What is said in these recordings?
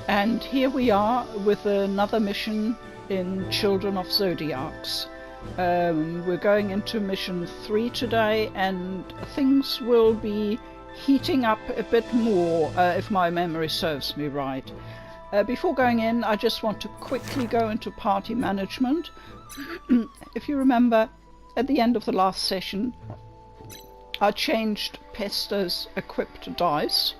And here we are with another mission in Children of Zodiarcs. We're going into mission 3 today, and things will be heating up a bit more if my memory serves me right. Before going in, I just want to quickly go into party management. If you remember, at the end of the last session, I changed Pester's equipped dice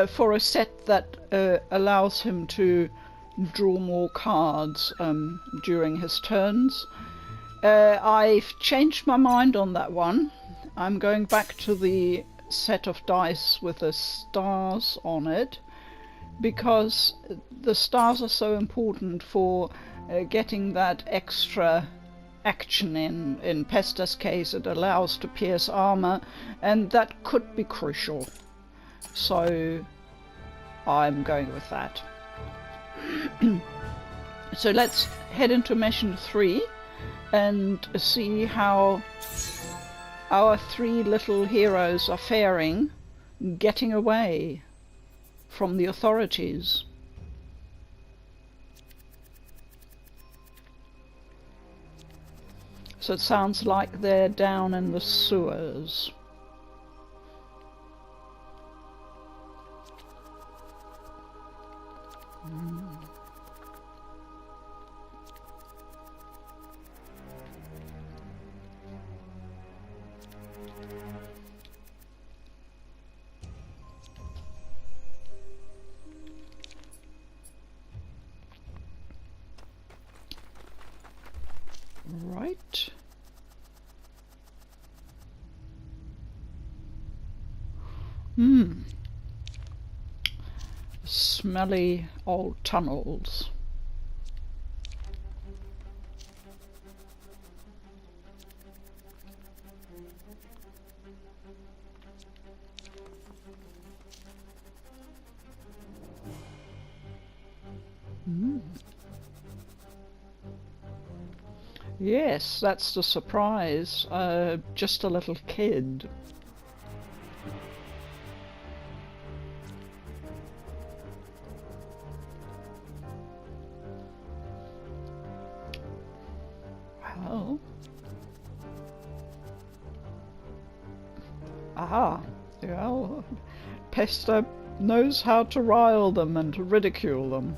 for a set that allows him to draw more cards during his turns. I've changed my mind on that one. I'm going back to the set of dice with the stars on it, because the stars are so important for getting that extra action in. In Pester's case, it allows to pierce armor, and that could be crucial. So I'm going with that. So let's head into mission 3 and see how our 3 little heroes are faring, getting away from the authorities. So it sounds like they're down in the sewers. Right. Smelly old tunnels. Yes, that's the surprise. Just a little kid. Well. Aha. Well, Pester knows how to rile them and to ridicule them.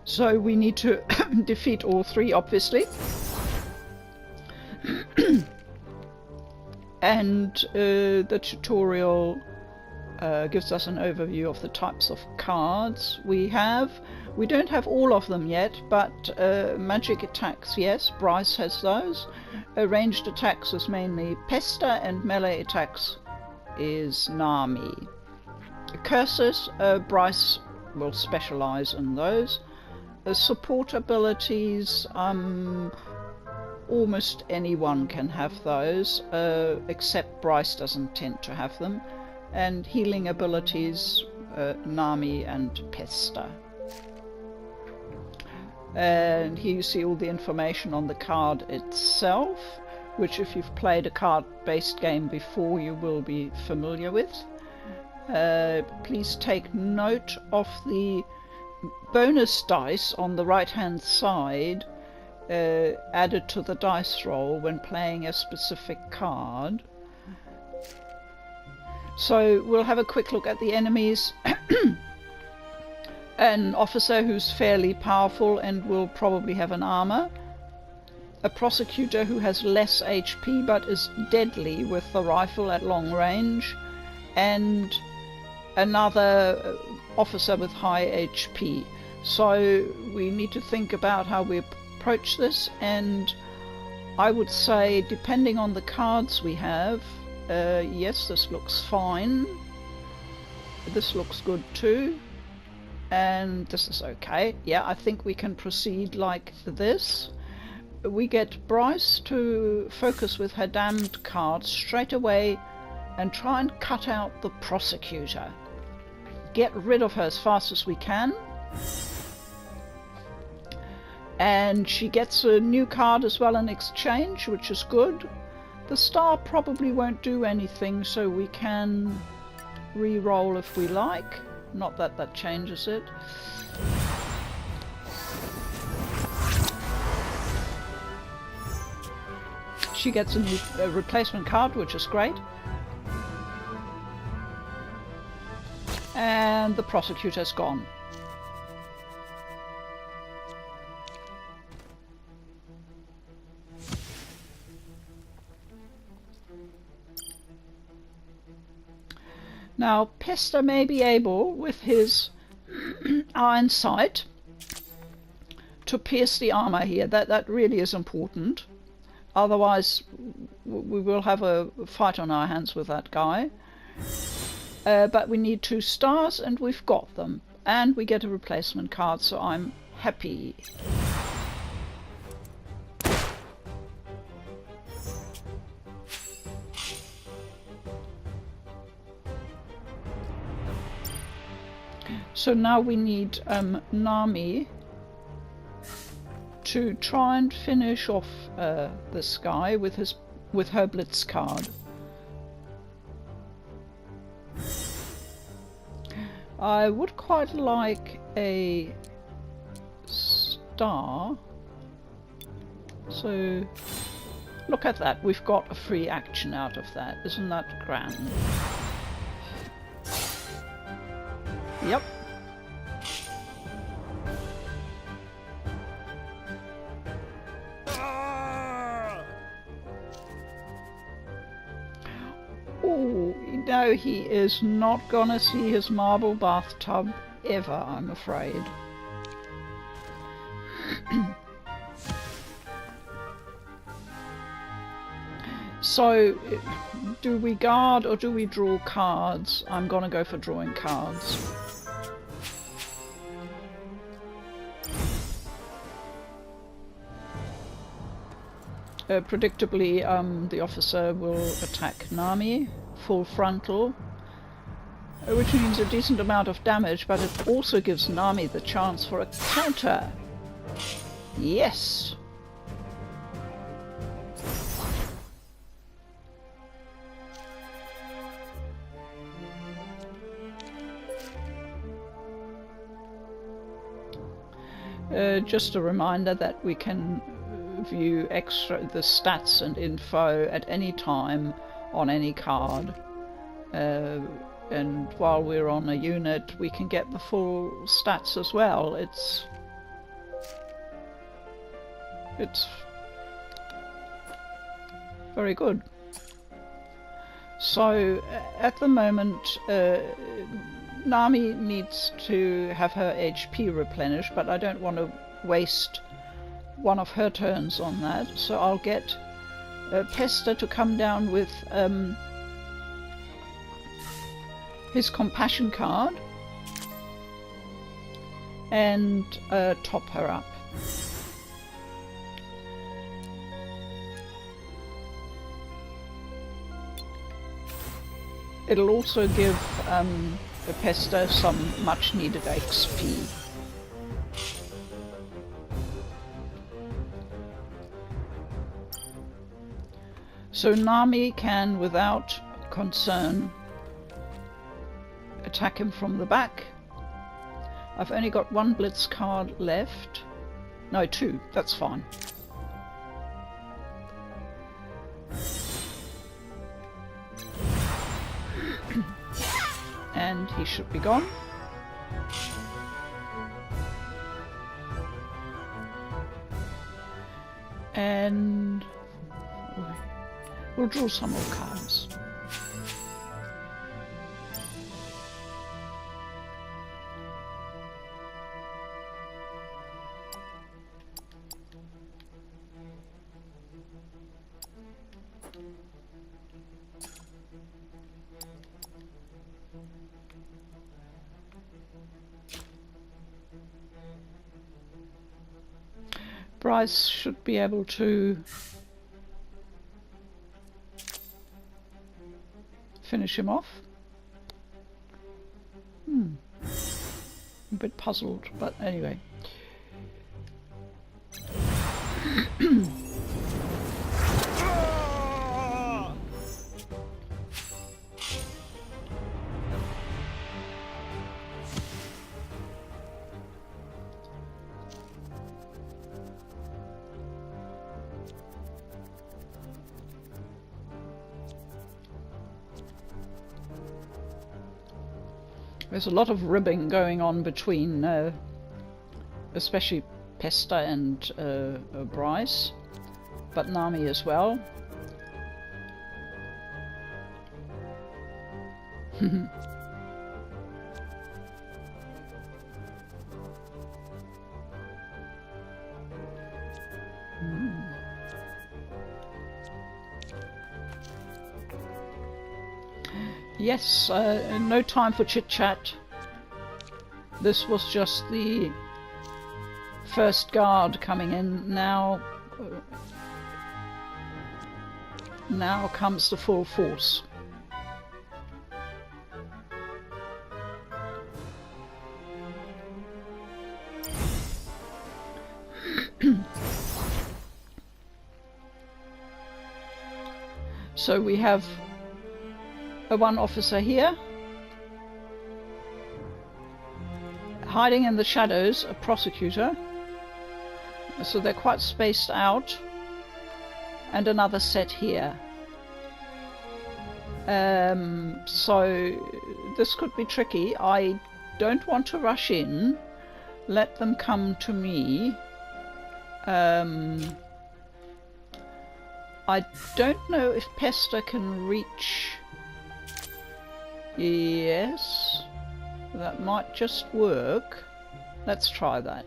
So we need to defeat all 3, obviously. And the tutorial gives us an overview of the types of cards we have. We don't have all of them yet, but magic attacks, yes, Bryce has those. Ranged attacks is mainly Pester, and melee attacks is Nami. Curses, Bryce will specialize in those. Support abilities, almost anyone can have those, except Bryce doesn't tend to have them. And healing abilities, Nami and Pester. And here you see all the information on the card itself, which if you've played a card-based game before, you will be familiar with. Please take note of the bonus dice on the right hand side added to the dice roll when playing a specific card. So we'll have a quick look at the enemies. An officer who's fairly powerful and will probably have an armor. A prosecutor who has less HP but is deadly with the rifle at long range. And another officer with high HP. So we need to think about how we approach this, and I would say, depending on the cards we have, yes, this looks fine, this looks good too, and this is okay. Yeah, I think we can proceed like this. We get Bryce to focus with her damned cards straight away and try and cut out the prosecutor. Get rid of her as fast as we can. And she gets a new card as well in exchange, which is good. The star probably won't do anything, so we can re-roll if we like. Not that that changes it. She gets a new replacement card, which is great. And the prosecutor's gone. Now, Pester may be able, with his iron sight, to pierce the armor here. That really is important. Otherwise, we will have a fight on our hands with that guy. But we need 2 stars, and we've got them. And we get a replacement card, so I'm happy. So now we need Nami to try and finish off this guy with her blitz card. I would quite like a star. So look at that, we've got a free action out of that. Isn't that grand? Yep. Oh, no, he is not gonna see his marble bathtub ever, I'm afraid. So, do we guard or do we draw cards? I'm gonna go for drawing cards. Predictably, the officer will attack Nami, full frontal, which means a decent amount of damage, but it also gives Nami the chance for a counter. Yes! Just a reminder that we can view the stats and info at any time on any card, and while we're on a unit we can get the full stats as well. It's very good. So at the moment Nami needs to have her HP replenished, but I don't want to waste one of her turns on that, so I'll get Pester to come down with his compassion card and top her up. It'll also give Pester some much needed XP. So Nami can, without concern, attack him from the back. I've only got 1 blitz card left. No, 2. That's fine. And he should be gone. And we'll draw some more cards. Bryce should be able to finish him off. A bit puzzled, but anyway. There's a lot of ribbing going on between, especially Pesta and Bryce, but Nami as well. Yes, no time for chit-chat. This was just the first guard coming in. Now comes the full force. So we have one officer here, hiding in the shadows, a prosecutor, so they're quite spaced out, and another set here. So this could be tricky. I don't want to rush in. Let them come to me. I don't know if Pesta can reach. Yes, that might just work. Let's try that.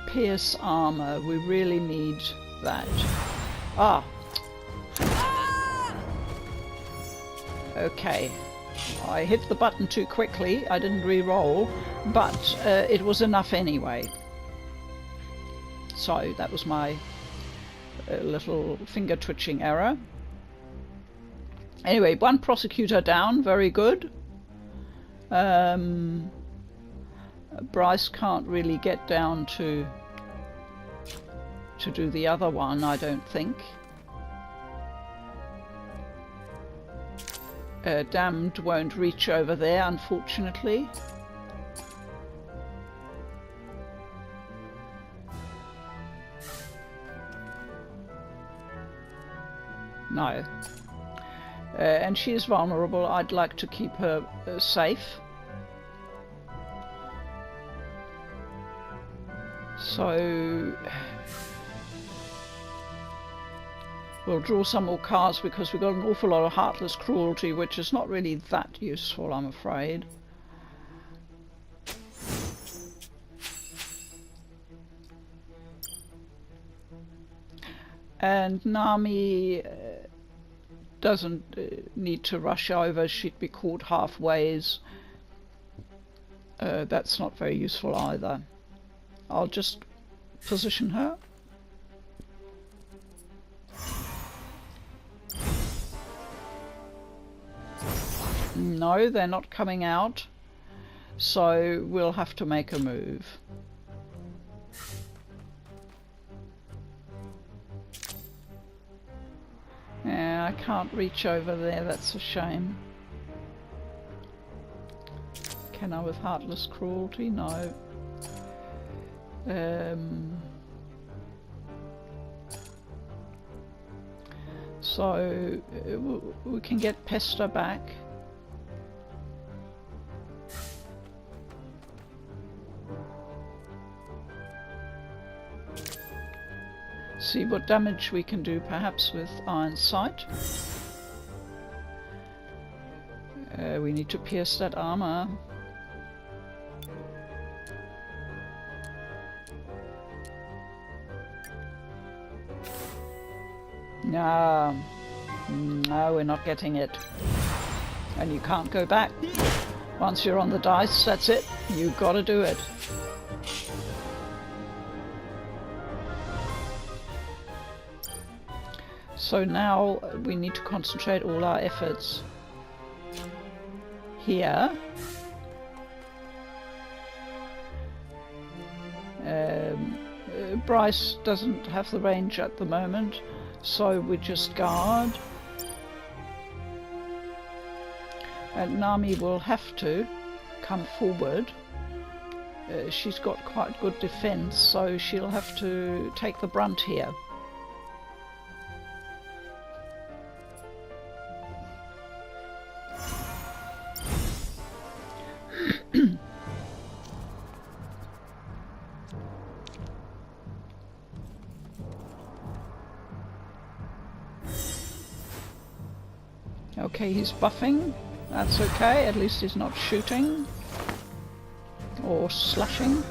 Pierce armor, we really need that. Ah! Okay. I hit the button too quickly, I didn't re-roll, but it was enough anyway. So that was my little finger twitching error. Anyway, one prosecutor down, very good. Bryce can't really get down to do the other one, I don't think. Damned won't reach over there, unfortunately. No. And she is vulnerable. I'd like to keep her safe. So we'll draw some more cards because we've got an awful lot of heartless cruelty, which is not really that useful, I'm afraid. And Nami doesn't need to rush over. She'd be caught halfways. That's not very useful either. I'll just position her. No, they're not coming out, so we'll have to make a move. Yeah, I can't reach over there, that's a shame. Can I with heartless cruelty? No. So we can get Pesta back. See what damage we can do, perhaps with Iron Sight. We need to pierce that armor. No, we're not getting it. And you can't go back. Once you're on the dice, that's it. You've got to do it. So now we need to concentrate all our efforts here. Bryce doesn't have the range at the moment, so we just guard. And Nami will have to come forward. She's got quite good defense, so she'll have to take the brunt here. Okay, he's buffing. That's okay, at least he's not shooting or slashing.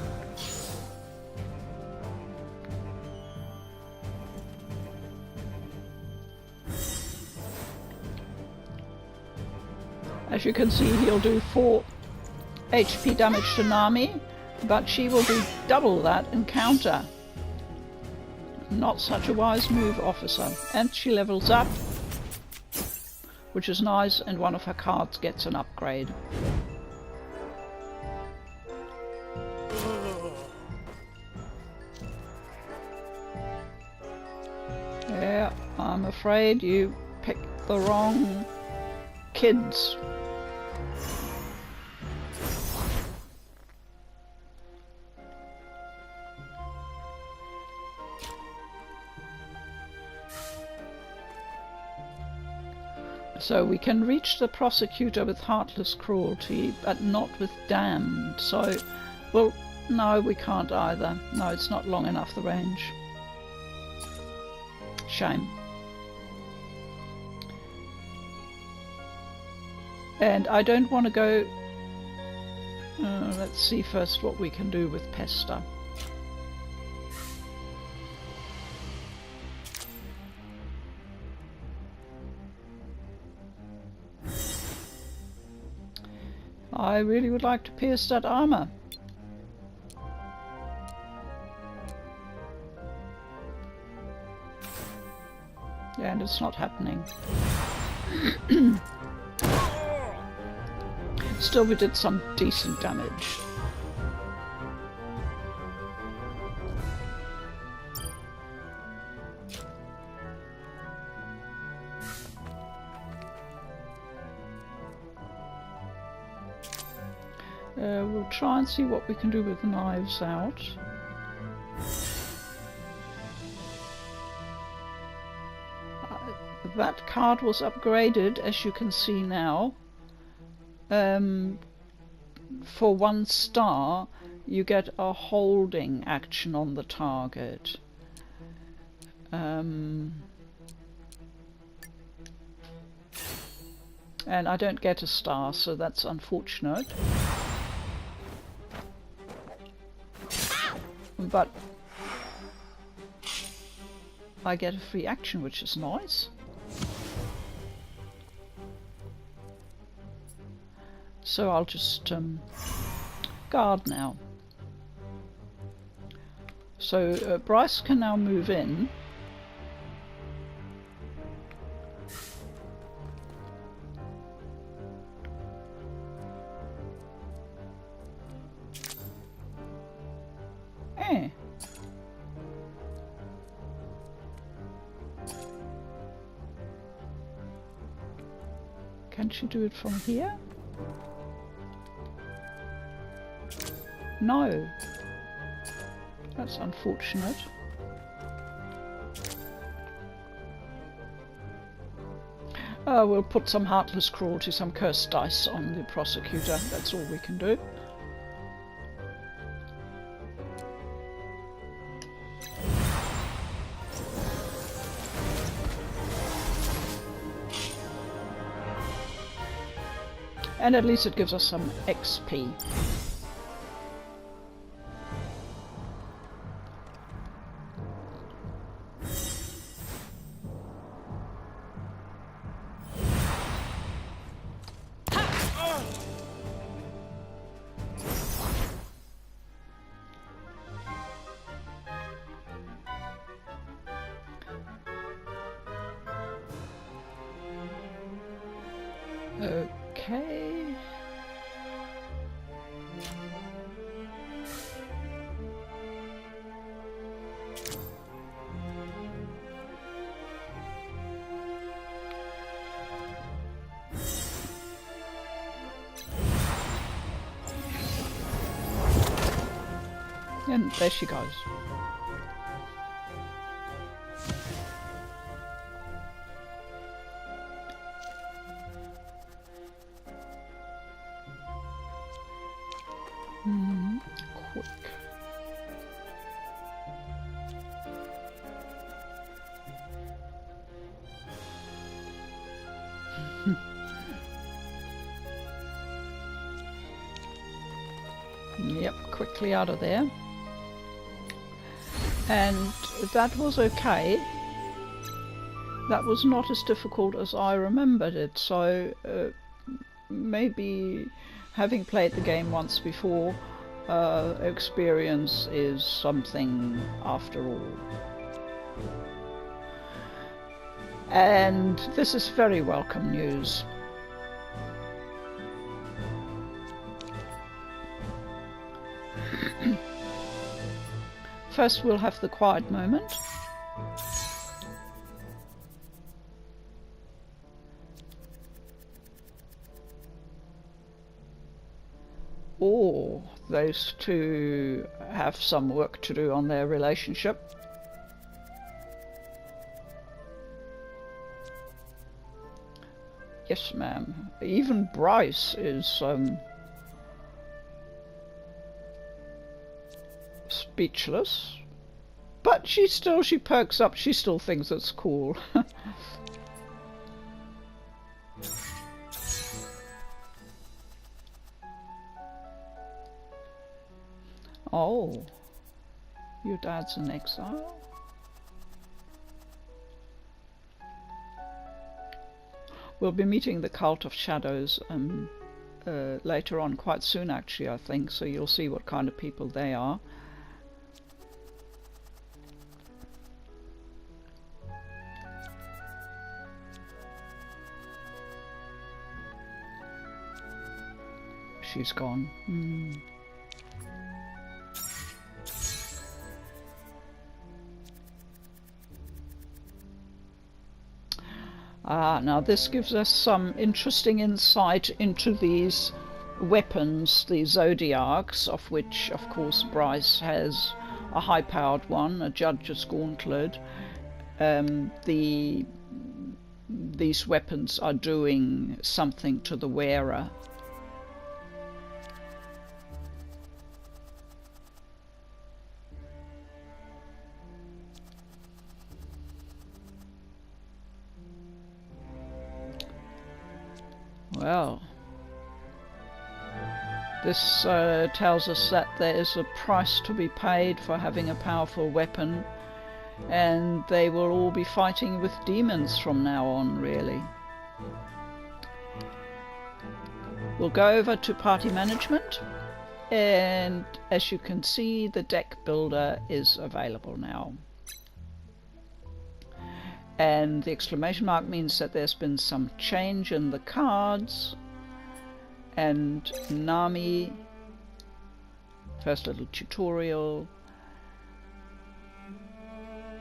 As you can see, he'll do 4 HP damage to Nami, but she will do double that and counter. Not such a wise move, officer. And she levels up, which is nice, and one of her cards gets an upgrade. Yeah, I'm afraid you picked the wrong kids. So we can reach the prosecutor with heartless cruelty, but not with damned. So, well, no, we can't either. No, it's not long enough, the range. Shame. And I don't want to go... let's see first what we can do with Pesta. I really would like to pierce that armor. Yeah, and it's not happening. Still, we did some decent damage. We'll try and see what we can do with Knives Out. That card was upgraded, as you can see now. For 1 star, you get a holding action on the target. And I don't get a star, so that's unfortunate. But I get a free action, which is nice. So I'll just guard now. So Bryce can now move in. Can she do it from here? No. That's unfortunate. We'll put some heartless cruelty, some cursed dice on the prosecutor. That's all we can do. And at least it gives us some XP. Okay. And there she goes. Quick. Yep, quickly out of there. And that was okay. That was not as difficult as I remembered it, so maybe having played the game once before, experience is something after all. And this is very welcome news. First we'll have the quiet moment. Or those two have some work to do on their relationship. Yes, ma'am. Even Bryce is speechless, but she perks up. She still thinks it's cool. Oh, your dad's in exile? We'll be meeting the Cult of Shadows later on, quite soon actually, I think, so you'll see what kind of people they are. She's gone. Now this gives us some interesting insight into these weapons, the Zodiarcs, of which of course Bryce has a high-powered one, a Judge's Gauntlet. These weapons are doing something to the wearer. Well, this tells us that there is a price to be paid for having a powerful weapon, and they will all be fighting with demons from now on, really. We'll go over to party management, and as you can see, the deck builder is available now. And the exclamation mark means that there's been some change in the cards. And Nami, first little tutorial.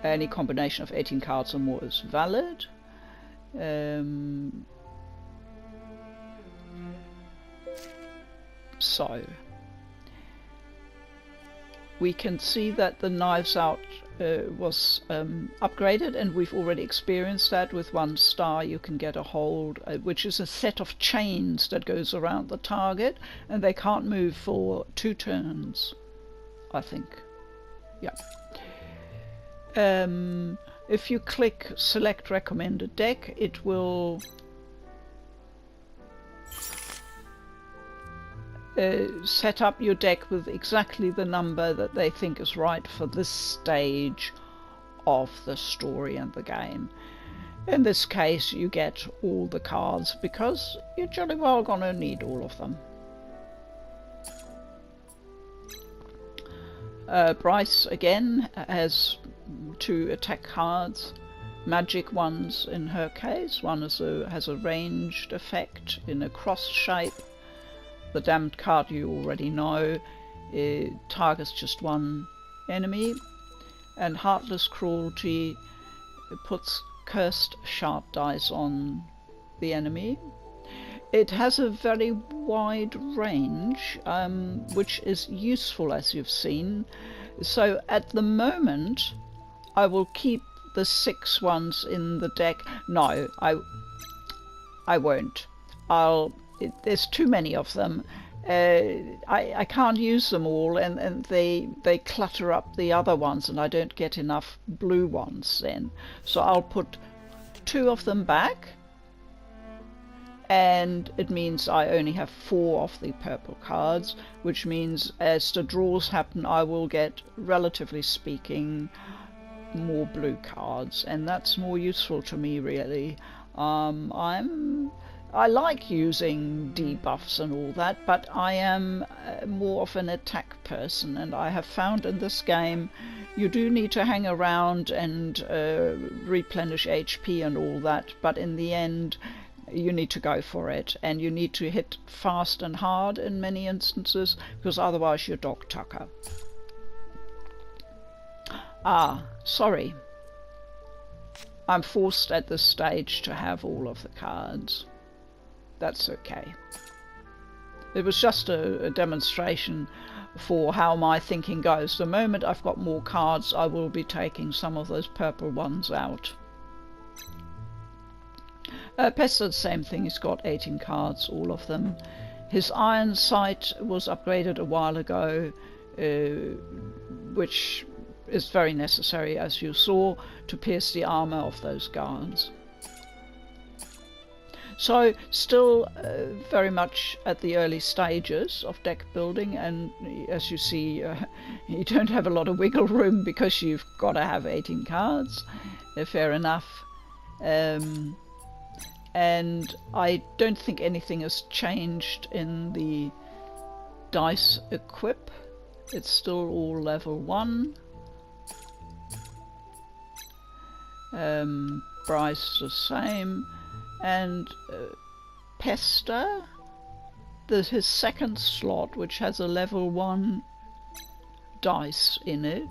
Any combination of 18 cards or more is valid. So we can see that the Knives Out was upgraded, and we've already experienced that. With 1 star you can get a hold, which is a set of chains that goes around the target, and they can't move for 2 turns, I think. Yeah. If you click select recommended deck, it will set up your deck with exactly the number that they think is right for this stage of the story and the game. In this case you get all the cards because you're jolly well gonna need all of them. Bryce again has 2 attack cards, magic ones in her case. One has a ranged effect in a cross shape. The Damned card you already know, it targets just 1 enemy, and Heartless Cruelty puts cursed sharp dice on the enemy. It has a very wide range, which is useful, as you've seen. So at the moment, I will keep the 6 ones in the deck. No, I won't. There's too many of them. I can't use them all, and they clutter up the other ones, and I don't get enough blue ones then. So I'll put 2 of them back, and it means I only have 4 of the purple cards, which means as the draws happen, I will get, relatively speaking, more blue cards, and that's more useful to me, really. I like using debuffs and all that, but I am more of an attack person, and I have found in this game you do need to hang around and replenish HP and all that, but in the end you need to go for it, and you need to hit fast and hard in many instances, because otherwise you're dog tucker. Sorry. I'm forced at this stage to have all of the cards. That's okay. It was just a demonstration for how my thinking goes. The moment I've got more cards, I will be taking some of those purple ones out. Pester, the same thing. He's got 18 cards, all of them. His iron sight was upgraded a while ago, which is very necessary, as you saw, to pierce the armor of those guards. So still very much at the early stages of deck building, and as you see, you don't have a lot of wiggle room because you've got to have 18 cards. Fair enough. And I don't think anything has changed in the dice equip. It's still all level 1. Bryce the same, and Pester, his second slot, which has a level 1 dice in it,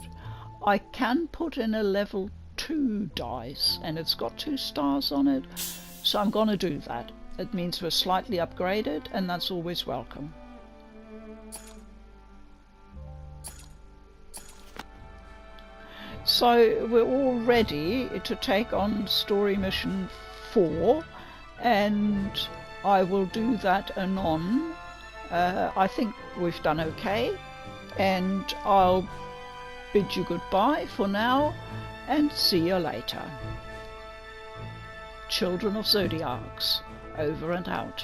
I can put in a level 2 dice, and it's got 2 stars on it, so I'm going to do that. It means we're slightly upgraded, and that's always welcome. So we're all ready to take on story mission 4, and I will do that anon. I think we've done okay, and I'll bid you goodbye for now, and see you later. Children of Zodiarcs, over and out.